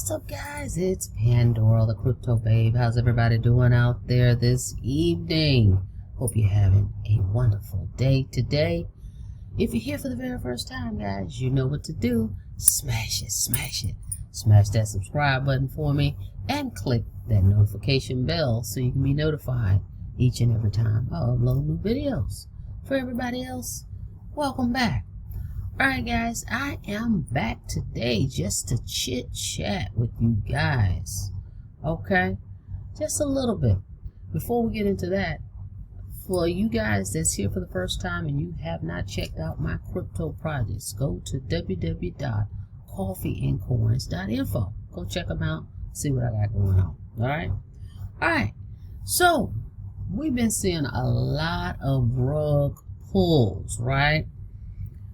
What's up, guys? It's Pandora the Cryptobabe. How's everybody doing out there this evening? Hope you're having a wonderful day today. If you're here for the very first time, guys, you know what to do. Smash it, smash it. Smash that subscribe button for me and click that notification bell so you can be notified each and every time I upload new videos. For everybody else, welcome back. Alright, guys, I am back today just to chit chat with you guys. Okay, just a little bit. Before we get into that, for you guys that's here for the first time and you have not checked out my crypto projects, go to www.coffeeandcoins.info. Go check them out, see what I got going on. Alright, so we've been seeing a lot of rug pulls, right?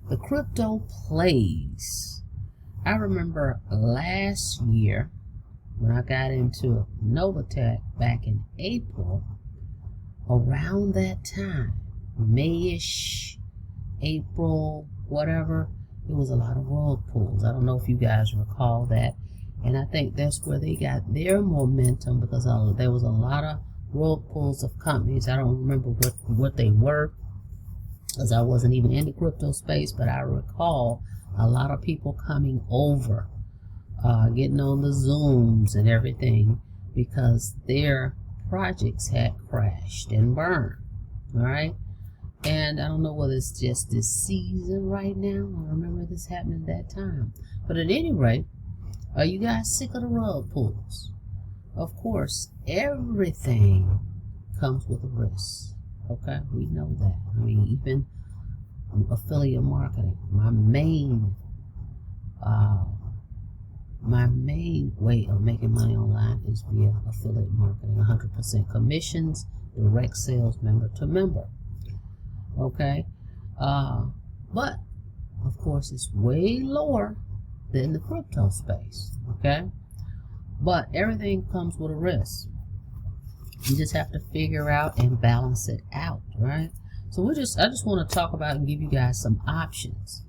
The crypto plays. I remember last year when I got into Novatech back in April, around that time, May-ish, April, whatever, there was a lot of rug pulls. I don't know if you guys recall that. And I think that's where they got their momentum because there was a lot of rug pulls of companies. I don't remember what they were, because I wasn't even in the crypto space, but I recall a lot of people coming over, getting on the Zooms and everything because their projects had crashed and burned. All right, and I don't know whether it's just this season right now. I remember this happening at that time, but at any rate, are you guys sick of the rug pulls? Of course, everything comes with a risk. Okay, we know that. I mean, even affiliate marketing, my main way of making money online is via affiliate marketing. 100% commissions, direct sales, member to member. Okay, but of course it's way lower than the crypto space. Okay, but everything comes with a risk. You just have to figure out and balance it out, right? So I just want to talk about and give you guys some options.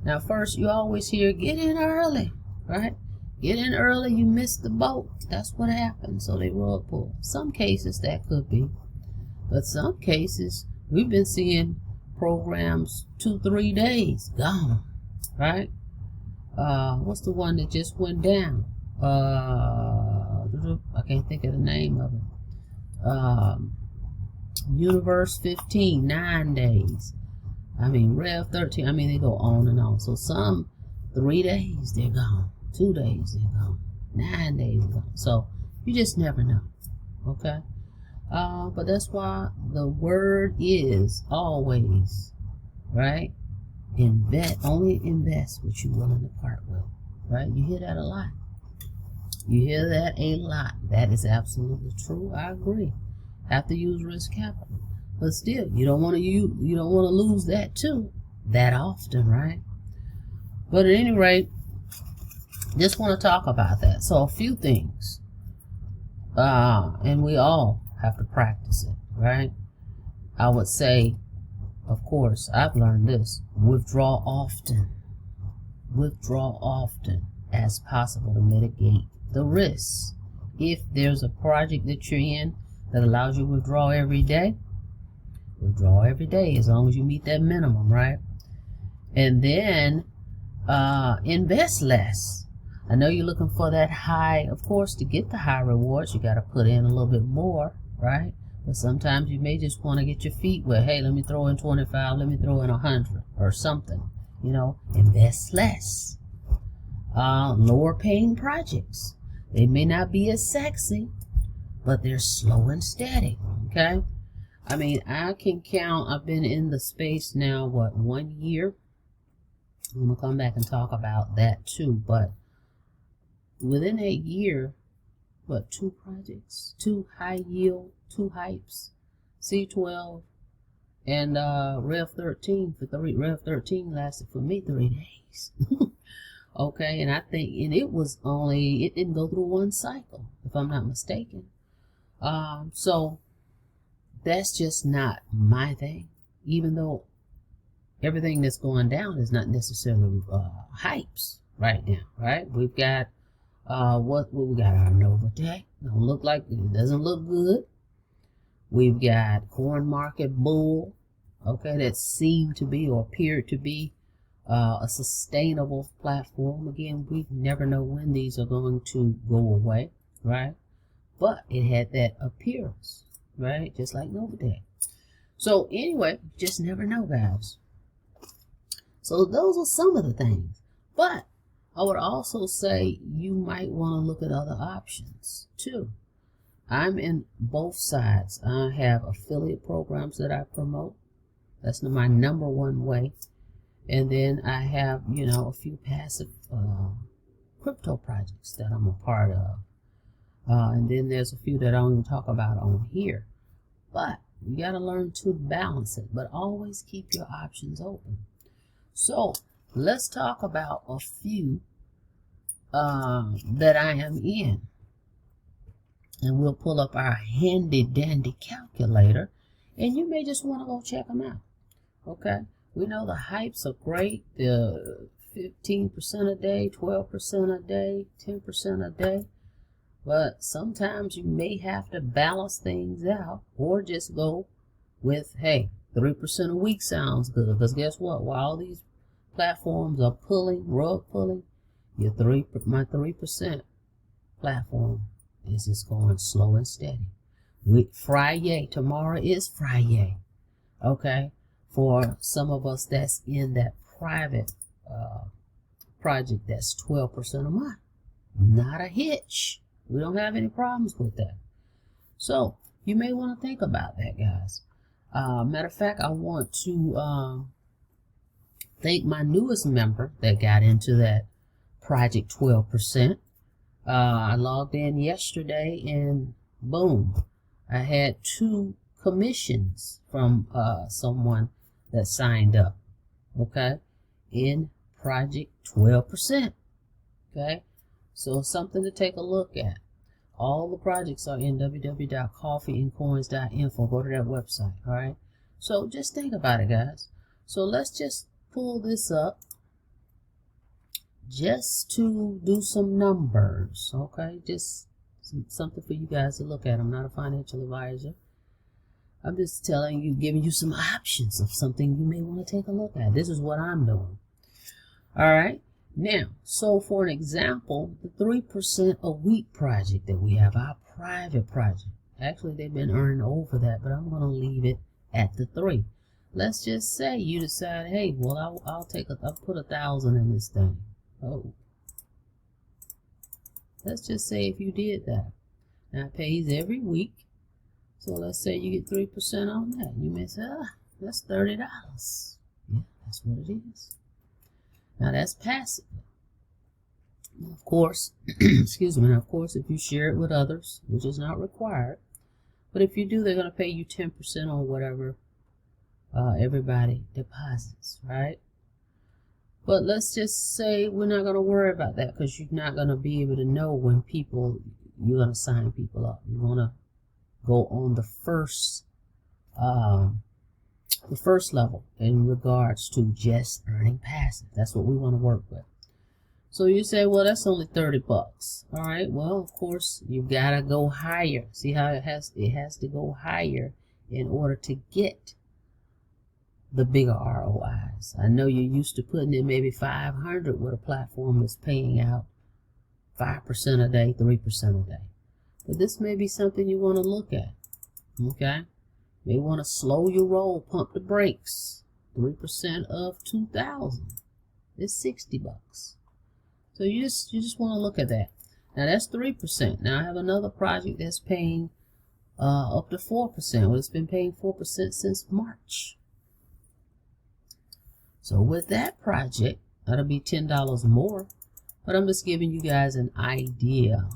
Now, first, you always hear, get in early, right? Get in early, you missed the boat. That's what happened. So they rug pull. Some cases that could be, but some cases we've been seeing programs 2-3 days gone, right? What's the one that just went down? I can't think of the name of it. Universe 15, 9 days. I mean, Rev 13. I mean, they go on and on. So some 3 days they're gone, 2 days they're gone, 9 days gone. So you just never know. Okay, but that's why the word is always, right? Only invest what you're willing to part with. Right? You hear that a lot. You hear that a lot. That is absolutely true. I agree. Have to use risk capital, but still, you don't want to lose that too that often, right? But at any rate, just want to talk about that. So a few things, and we all have to practice it, right? I would say, of course, I've learned this: withdraw often as possible to mitigate the risks. If there's a project that you're in that allows you to withdraw every day as long as you meet that minimum, right? And then invest less. I know you're looking for that high. Of course, to get the high rewards, you got to put in a little bit more, right? But sometimes you may just want to get your feet wet. Hey, let me throw in 25, let me throw in 100 or something. You know, invest less. Lower paying projects. They may not be as sexy, but they're slow and steady. Okay, I mean, I can count. I've been in the space now, 1 year? I'm gonna come back and talk about that too. But within a year, 2 projects, 2 high yield, 2 hypes, C12, and Rev 13 for 3. Rev 13 lasted for me 3 days. Okay, and I think, and it didn't go through 1 cycle, if I'm not mistaken. So that's just not my thing, even though everything that's going down is not necessarily hypes right now, right? We've got What we got? Our Nova Tech. Don't look like it. Doesn't look good. We've got Coin Market Bull. Okay, that seemed to be or appeared to be a sustainable platform. Again, we never know when these are going to go away, right? But it had that appearance, right? Just like Nova Tech. So anyway, just never know, guys. So those are some of the things. But I would also say you might want to look at other options too. I'm in both sides. I have affiliate programs that I promote. That's my number one way. And then I have, you know, a few passive crypto projects that I'm a part of. And then there's a few that I don't even talk about on here. But you got to learn to balance it. But always keep your options open. So let's talk about a few that I am in. And we'll pull up our handy dandy calculator. And you may just want to go check them out. Okay? We know the hypes are great. The 15% a day, 12% a day, 10% a day. But sometimes you may have to balance things out or just go with, hey, 3% a week sounds good. Because guess what? While these platforms are pulling, rug pulling, my 3% platform is just going slow and steady. Friday, tomorrow is Friday. Okay? For some of us that's in that private project that's 12% a month. Not a hitch. We don't have any problems with that. So you may want to think about that, guys. Matter of fact, I want to thank my newest member that got into that project 12%. I logged in yesterday and boom, I had 2 commissions from someone that signed up, okay, in project 12%, okay, so something to take a look at. All the projects are in www.coffeeandcoins.info. Go to that website, all right? So just think about it, guys. So let's just pull this up just to do some numbers, okay? Just something for you guys to look at. I'm not a financial advisor. I'm just telling you, giving you some options of something you may want to take a look at. This is what I'm doing. All right. Now, so for an example, the 3% a week project that we have, our private project. Actually, they've been earning over that, but I'm going to leave it at the 3. Let's just say you decide, hey, well, I'll put 1,000 in this thing. Oh. Let's just say if you did that. Now, it pays every week. So let's say you get 3% on that. You may say, that's $30. Yeah, that's what it is. Now that's passive. Of course, excuse me. Now, of course, if you share it with others, which is not required, but if you do, they're going to pay you 10% on whatever everybody deposits, right? But let's just say we're not going to worry about that because you're not going to be able to know when you're going to sign people up. You want to go on the first level in regards to just earning passive. That's what we want to work with. So you say, well, that's only $30. All right. Well, of course, you gotta go higher. See how it has to go higher in order to get the bigger ROIs. I know you're used to putting in maybe 500 with a platform that's paying out 5% a day, 3% a day. But this may be something you want to look at. Okay. May want to slow your roll, pump the brakes. 3% of 2,000 is $60. So you just want to look at that. Now that's 3%. Now I have another project that's paying up to 4%. Well, it's been paying 4% since March. So with that project, that'll be $10 more. But I'm just giving you guys an idea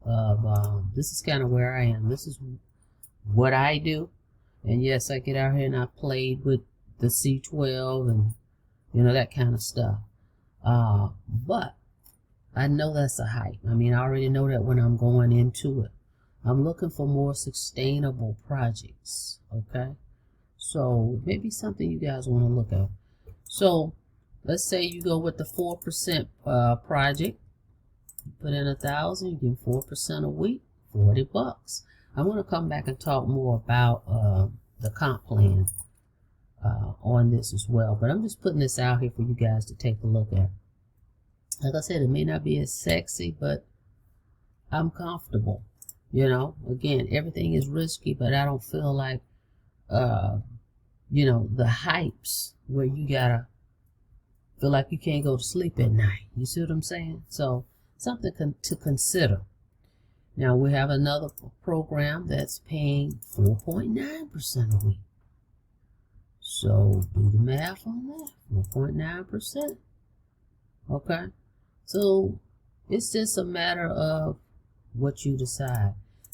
of this is kind of where I am. This is what I do. And yes, I get out here and I played with the C12 and, you know, that kind of stuff. But I know that's a hype. I mean, I already know that when I'm going into it. I'm looking for more sustainable projects, okay? So maybe something you guys want to look at. So let's say you go with the 4% project. You put in 1,000, you get 4% a week, $40. I'm going to come back and talk more about the comp plan on this as well, but I'm just putting this out here for you guys to take a look at. Like I said, it may not be as sexy, but I'm comfortable. You know, again, everything is risky, but I don't feel like, you know, the hypes where you gotta feel like you can't go to sleep at night. You see what I'm saying? So something to consider. Now we have another program that's paying 4.9% a week. So do the math on that. 4.9%. Okay. So it's just a matter of what you decide.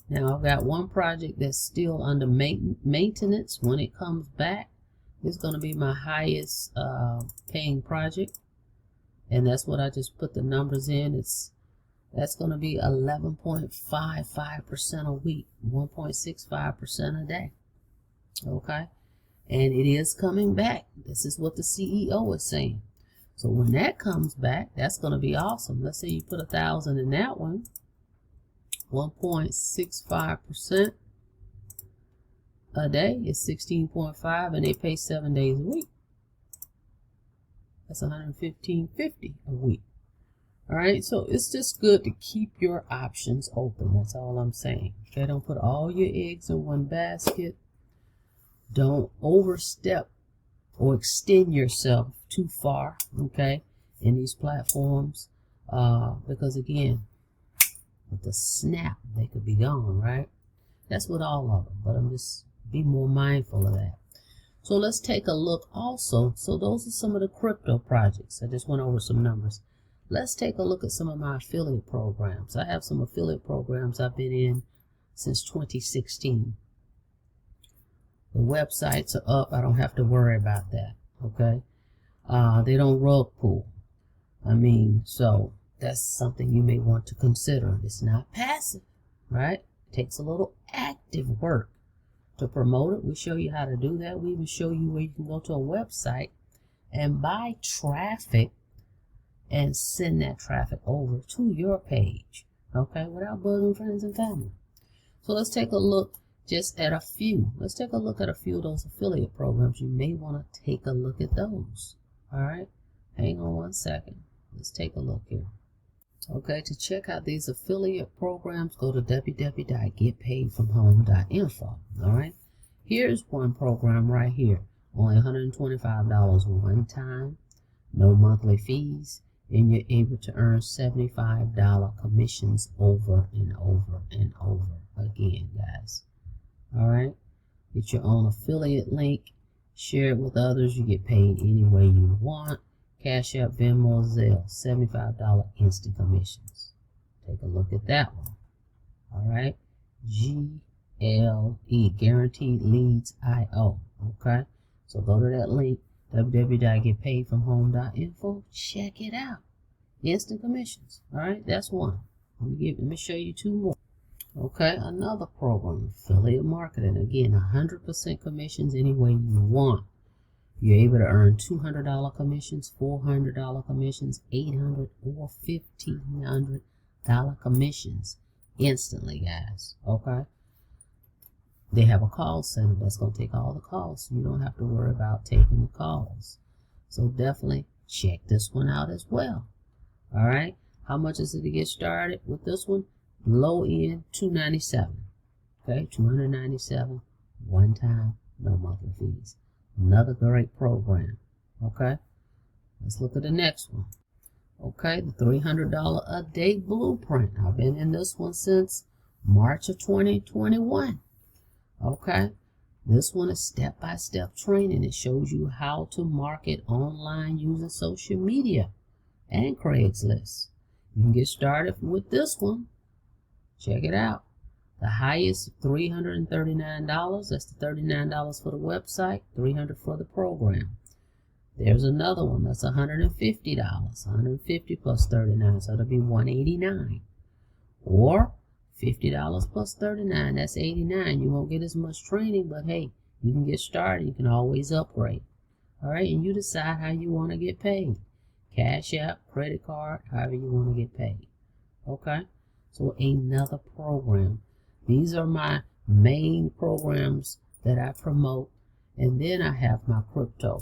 Now I've got one project that's still under maintenance. When it comes back, it's going to be my highest paying project, and that's what I just put the numbers in. That's going to be 11.55% a week, 1.65% a day. Okay, and it is coming back. This is what the CEO is saying. So when that comes back, that's going to be awesome. Let's say you put 1,000 in that one, 1.65% a day is 16.5, and they pay 7 days a week. That's $115.50 a week. All right, so it's just good to keep your options open. That's all I'm saying. Okay, don't put all your eggs in one basket. Don't overstep or extend yourself too far, okay, in these platforms, because again, with the snap, they could be gone, right? That's with all of them, but I'm just be more mindful of that. So let's take a look also. So those are some of the crypto projects. I just went over some numbers. Let's take a look at some of my affiliate programs. I have some affiliate programs I've been in since 2016. The websites are up. I don't have to worry about that. Okay. They don't rug pull. I mean, so that's something you may want to consider. It's not passive, right? It takes a little active work to promote it. We show you how to do that. We even show you where you can go to a website and buy traffic and send that traffic over to your page, okay, without bugging friends and family. So let's take a look just at a few. Let's take a look at a few of those affiliate programs. You may want to take a look at those. All right, hang on one second. Let's take a look here. Okay, to check out these affiliate programs, go to www.getpaidfromhome.info. All right, here's one program right here. Only $125 one time, no monthly fees, and you're able to earn $75 commissions over and over and over again, guys. All right, get your own affiliate link, share it with others. You get paid any way you want. Cash App, Venmo, Zelle, $75 instant commissions. Take a look at that one. All right, GLE, Guaranteed Leads IO. Okay, so go to that link, www.getpaidfromhome.info. Check it out. Instant commissions. All right, that's one. Let me show you two more. Okay, another program, affiliate marketing. Again, 100% commissions any way you want. You're able to earn $200 commissions, $400 commissions, $800 or $1,500 commissions instantly, guys. Okay, they have a call center that's going to take all the calls, so you don't have to worry about taking the calls. So definitely check this one out as well. All right, how much is it to get started with this one? Low end, $297. Okay, $297 one time, no monthly fees. Another great program. Okay, let's look at the next one. Okay, the $300 a day blueprint. I've been in this one since March of 2021. Okay, this one is step-by-step training. It shows you how to market online using social media and Craigslist. You can get started with this one. Check it out. The highest, $339. That's the $39 for the website, $300 for the program. There's another one that's $150. $150 plus $39, so it'll be $189. Or $50 plus $39, that's $89. You won't get as much training, but hey, you can get started. You can always upgrade. All right, and you decide how you want to get paid. Cash App, credit card, however you want to get paid. Okay, so another program. These are my main programs that I promote, and then I have my crypto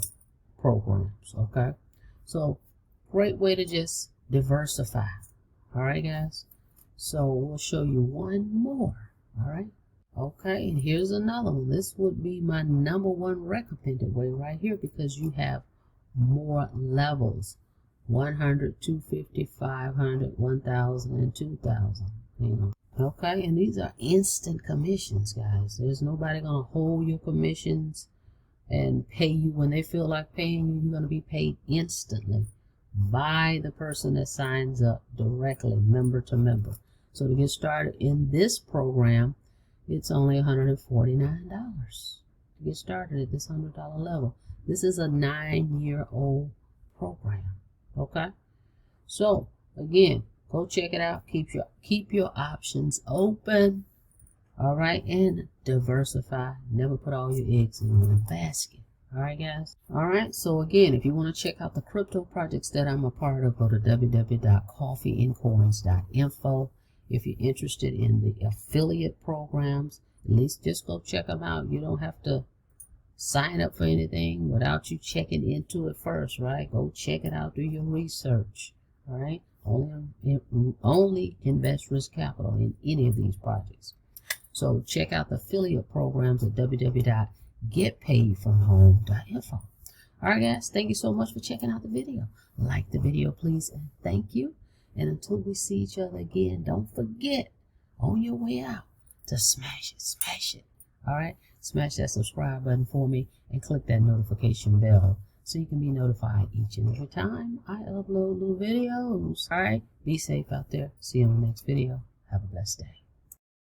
programs. Okay, so great way to just diversify. All right, guys. So we'll show you one more. All right. Okay, and here's another one. This would be my #1 recommended way right here, because you have more levels: 100, 250, 500, 1,000, and 2,000. You know. Okay, and these are instant commissions, guys. There's nobody gonna hold your commissions and pay you when they feel like paying you. You're gonna be paid instantly by the person that signs up directly, member to member. So to get started in this program, it's only $149 to get started at this $100 level. This is a 9-year-old program. Okay, so again, go check it out. Keep your options open. All right, and diversify. Never put all your eggs in one basket. All right, guys. All right, so again, if you want to check out the crypto projects that I'm a part of, go to www.coffeeandcoins.info. If you're interested in the affiliate programs, at least just go check them out. You don't have to sign up for anything without you checking into it first, right? Go check it out. Do your research. All right. Only invest risk capital in any of these projects. So check out the affiliate programs at www.getpaidfromhome.info. All right, guys. Thank you so much for checking out the video. Like the video, please, and thank you. And until we see each other again, don't forget on your way out to smash it. All right, smash that subscribe button for me and click that notification bell so you can be notified each and every time I upload new videos. All right, be safe out there. See you on the next video. Have a blessed day.